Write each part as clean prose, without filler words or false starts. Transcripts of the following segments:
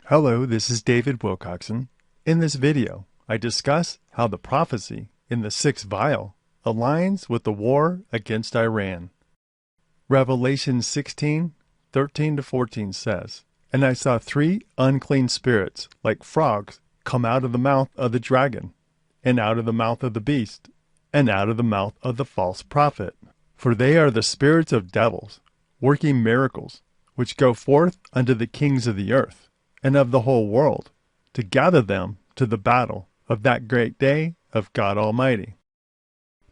Hello, this is David Wilcoxon. In this video, I discuss how the prophecy in the 6th vial aligns with the war against Iran. Revelation 16:13-14 says, "And I saw 3 unclean spirits, like frogs, come out of the mouth of the dragon, and out of the mouth of the beast, and out of the mouth of the false prophet. For they are the spirits of devils, working miracles, which go forth unto the kings of the earth, and of the whole world, to gather them to the battle of that great day of God Almighty."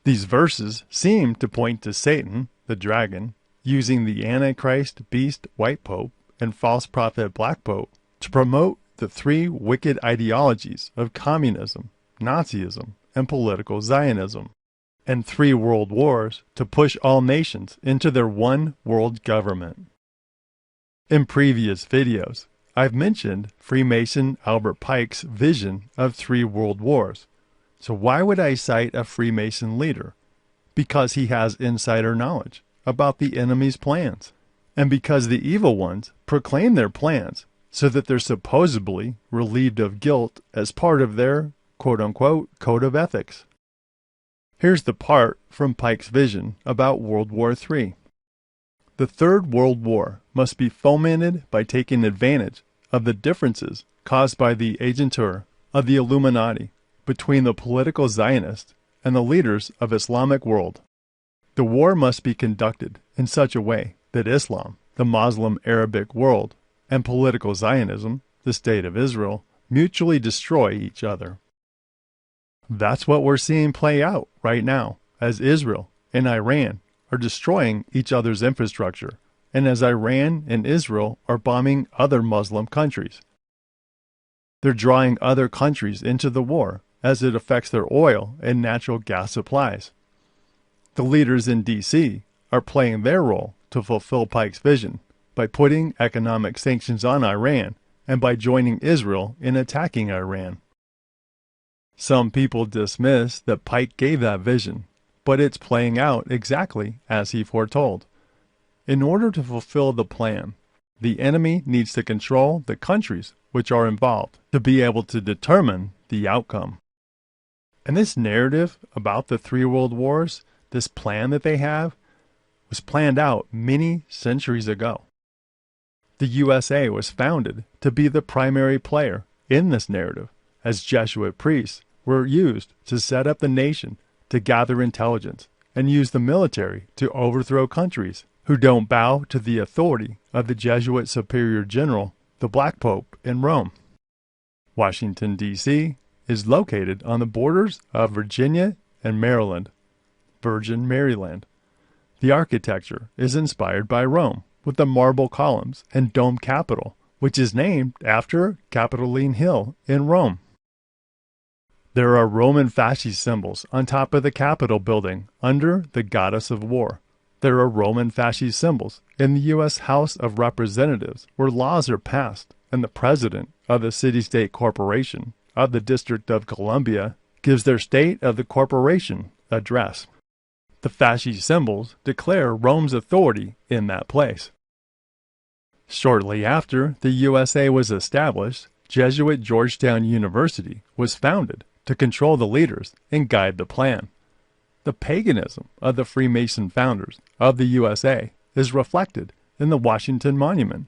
These verses seem to point to Satan, the dragon, using the Antichrist beast white pope and false prophet black pope to promote the 3 wicked ideologies of communism, Nazism, and political Zionism, and 3 world wars to push all nations into their one world government. In previous videos, I've mentioned Freemason Albert Pike's vision of 3 world wars. So why would I cite a Freemason leader? Because he has insider knowledge about the enemy's plans, and because the evil ones proclaim their plans so that they're supposedly relieved of guilt as part of their quote-unquote code of ethics. Here's the part from Pike's vision about World War III. The Third World War must be fomented by taking advantage of the differences caused by the agentur of the Illuminati between the political Zionists and the leaders of Islamic world. The war must be conducted in such a way that Islam, the Muslim Arabic world, and political Zionism, the State of Israel, mutually destroy each other. That's what we're seeing play out right now, as Israel and Iran are destroying each other's infrastructure, and as Iran and Israel are bombing other Muslim countries. They're drawing other countries into the war as it affects their oil and natural gas supplies. The leaders in D.C. are playing their role to fulfill Pike's vision by putting economic sanctions on Iran and by joining Israel in attacking Iran. Some people dismiss that Pike gave that vision, but it's playing out exactly as he foretold. In order to fulfill the plan, the enemy needs to control the countries which are involved to be able to determine the outcome. And this narrative about the 3 world wars, this plan that they have, was planned out many centuries ago. The USA was founded to be the primary player in this narrative, as Jesuit priests were used to set up the nation, to gather intelligence, and use the military to overthrow countries who don't bow to the authority of the Jesuit Superior General, the Black Pope, in Rome. Washington, D.C. is located on the borders of Virginia and Maryland, Virgin Maryland. The architecture is inspired by Rome, with the marble columns and dome capitol, which is named after Capitoline Hill in Rome. There are Roman fascist symbols on top of the Capitol building under the Goddess of War. There are Roman fascist symbols in the U.S. House of Representatives, where laws are passed and the president of the city-state corporation of the District of Columbia gives their State of the Corporation address. The fascist symbols declare Rome's authority in that place. Shortly after the USA was established, Jesuit Georgetown University was founded to control the leaders and guide the plan. The paganism of the Freemason founders of the USA is reflected in the Washington Monument,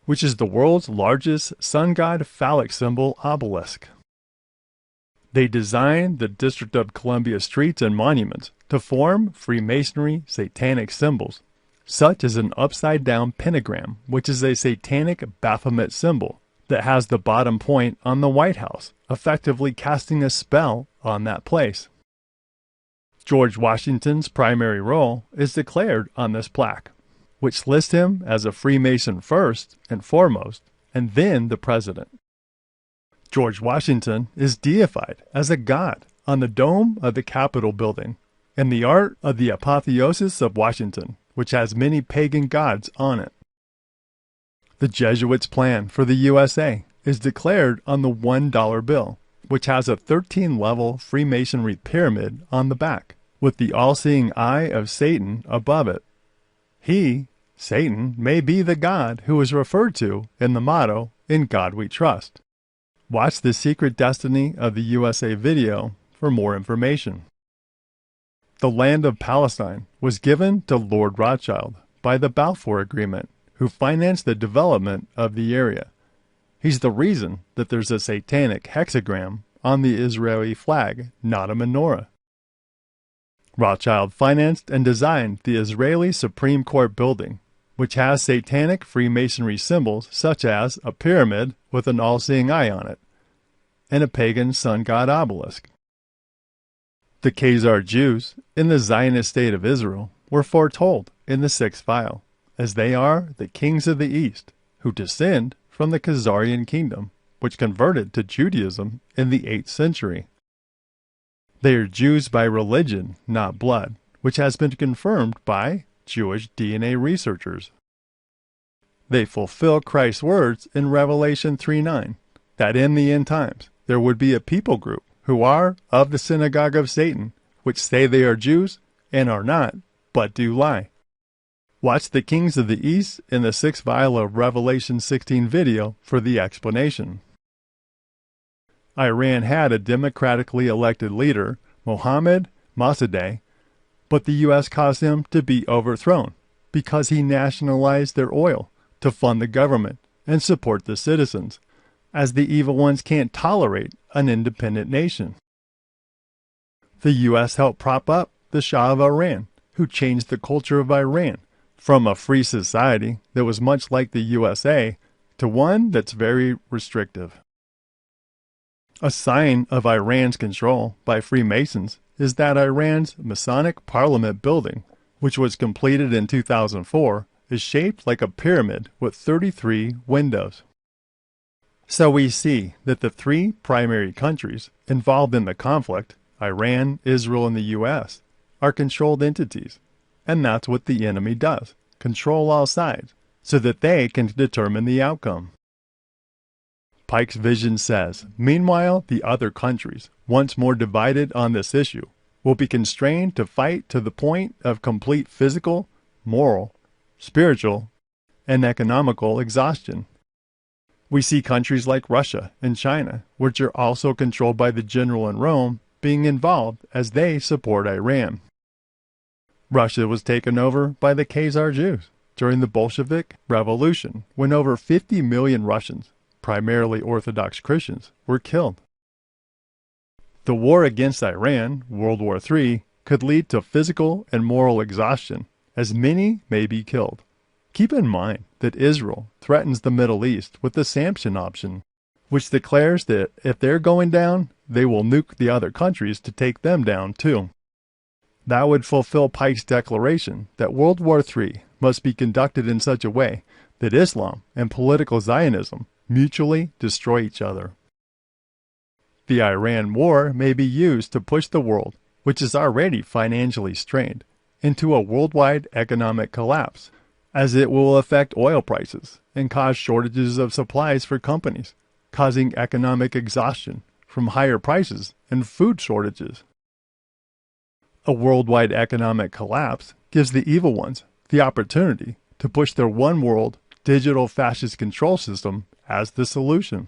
which is the world's largest sun god phallic symbol obelisk. They designed the District of Columbia streets and monuments to form Freemasonry satanic symbols, such as an upside-down pentagram, which is a satanic Baphomet symbol that has the bottom point on the White House, effectively casting a spell on that place. George Washington's primary role is declared on this plaque, which lists him as a Freemason first and foremost, and then the president. George Washington is deified as a god on the dome of the Capitol building, and the art of the Apotheosis of Washington, which has many pagan gods on it. The Jesuits' plan for the USA is declared on the $1 bill, which has a 13-level Freemasonry pyramid on the back, with the all-seeing eye of Satan above it. He, Satan may be the God who is referred to in the motto, "In God We Trust." Watch the Secret Destiny of the USA video for more information. The land of Palestine was given to Lord Rothschild by the Balfour Agreement, who financed the development of the area. He's the reason that there's a satanic hexagram on the Israeli flag, not a menorah. Rothschild financed and designed the Israeli Supreme Court building, which has satanic Freemasonry symbols such as a pyramid with an all-seeing eye on it, and a pagan sun god obelisk. The Khazar Jews in the Zionist state of Israel were foretold in the sixth vial, as they are the kings of the East, who descend from the Khazarian kingdom, which converted to Judaism in the 8th century. They are Jews by religion, not blood, which has been confirmed by Jewish DNA researchers. They fulfill Christ's words in Revelation 3:9, that in the end times there would be a people group who are of the synagogue of Satan, which say they are Jews and are not, but do lie. Watch the Kings of the East in the 6th vial of Revelation 16 video for the explanation. Iran had a democratically elected leader, Mohammad Mossadegh, but the U.S. caused him to be overthrown because he nationalized their oil to fund the government and support the citizens, as the evil ones can't tolerate an independent nation. The U.S. helped prop up the Shah of Iran, who changed the culture of Iran from a free society that was much like the USA to one that's very restrictive. A sign of Iran's control by Freemasons is that Iran's Masonic Parliament building, which was completed in 2004, is shaped like a pyramid with 33 windows. So we see that the three primary countries involved in the conflict, Iran, Israel, and the U.S., are controlled entities, and that's what the enemy does, control all sides, so that they can determine the outcome. Pike's vision says, meanwhile, the other countries, once more divided on this issue, will be constrained to fight to the point of complete physical, moral, spiritual, and economical exhaustion. We see countries like Russia and China, which are also controlled by the general in Rome, being involved as they support Iran. Russia was taken over by the Khazar Jews during the Bolshevik Revolution, when over 50 million Russians, primarily Orthodox Christians, were killed. The war against Iran, World War III, could lead to physical and moral exhaustion, as many may be killed. Keep in mind that Israel threatens the Middle East with the Samson option, which declares that if they're going down, they will nuke the other countries to take them down too. That would fulfill Pike's declaration that World War III must be conducted in such a way that Islam and political Zionism mutually destroy each other. The Iran war may be used to push the world, which is already financially strained, into a worldwide economic collapse, as it will affect oil prices and cause shortages of supplies for companies, causing economic exhaustion from higher prices and food shortages. A worldwide economic collapse gives the evil ones the opportunity to push their one world digital fascist control system as the solution.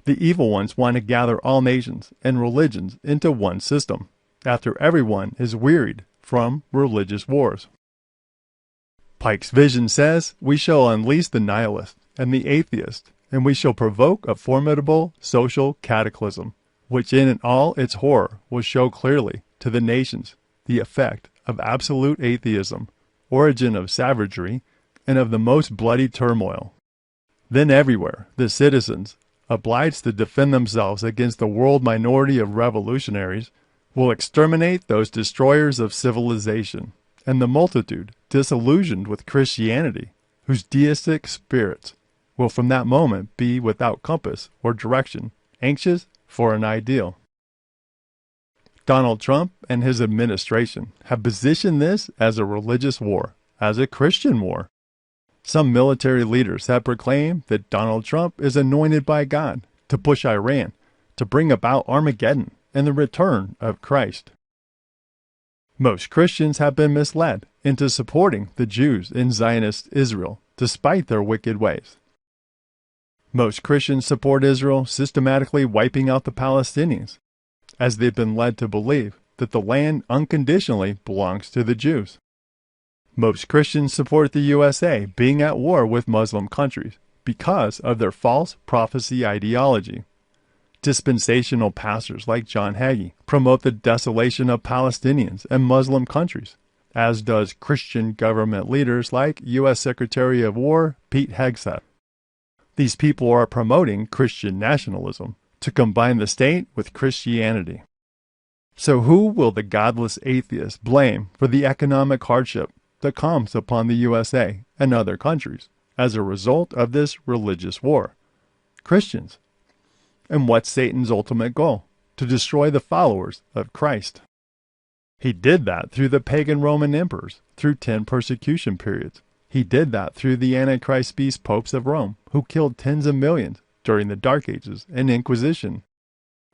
The evil ones want to gather all nations and religions into one system, after everyone is wearied from religious wars. Pike's vision says, we shall unleash the nihilist and the atheist, and we shall provoke a formidable social cataclysm, which in all its horror will show clearly to the nations the effect of absolute atheism, origin of savagery, and of the most bloody turmoil. Then everywhere the citizens, obliged to defend themselves against the world minority of revolutionaries, will exterminate those destroyers of civilization, and the multitude disillusioned with Christianity, whose deistic spirits will from that moment be without compass or direction, anxious for an ideal. Donald Trump and his administration have positioned this as a religious war, as a Christian war. Some military leaders have proclaimed that Donald Trump is anointed by God to push Iran, to bring about Armageddon and the return of Christ. Most Christians have been misled into supporting the Jews in Zionist Israel, despite their wicked ways. Most Christians support Israel systematically wiping out the Palestinians, as they've been led to believe that the land unconditionally belongs to the Jews. Most Christians support the USA being at war with Muslim countries because of their false prophecy ideology. Dispensational pastors like John Hagee promote the desolation of Palestinians and Muslim countries, as does Christian government leaders like U.S. Secretary of War Pete Hegseth. These people are promoting Christian nationalism to combine the state with Christianity. So who will the godless atheists blame for the economic hardship that comes upon the USA and other countries as a result of this religious war? Christians. And what's Satan's ultimate goal? To destroy the followers of Christ. He did that through the pagan Roman emperors, through 10 persecution periods. He did that through the Antichrist beast popes of Rome, who killed tens of millions during the Dark Ages and Inquisition.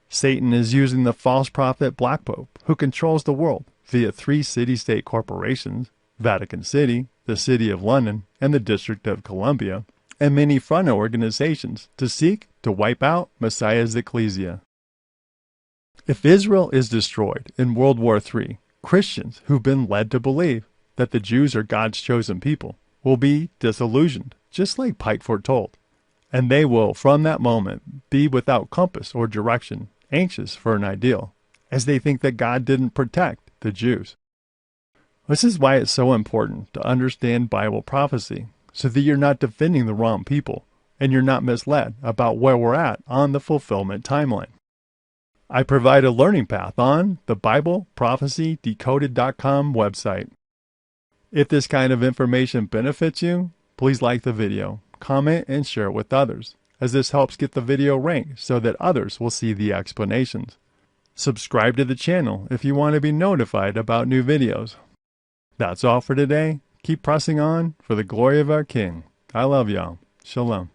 Satan is using the false prophet Black Pope, who controls the world via 3 city-state corporations, Vatican City, the City of London, and the District of Columbia, and many front organizations to seek to wipe out Messiah's ecclesia. If Israel is destroyed in World War III, Christians who've been led to believe that the Jews are God's chosen people will be disillusioned, just like Pike foretold, and they will, from that moment, be without compass or direction, anxious for an ideal, as they think that God didn't protect the Jews. This is why it's so important to understand Bible prophecy, so that you're not defending the wrong people, and you're not misled about where we're at on the fulfillment timeline. I provide a learning path on the BibleProphecyDecoded.com website. If this kind of information benefits you, please like the video, comment, and share it with others, as this helps get the video ranked so that others will see the explanations. Subscribe to the channel if you want to be notified about new videos. That's all for today. Keep pressing on for the glory of our King. I love y'all. Shalom.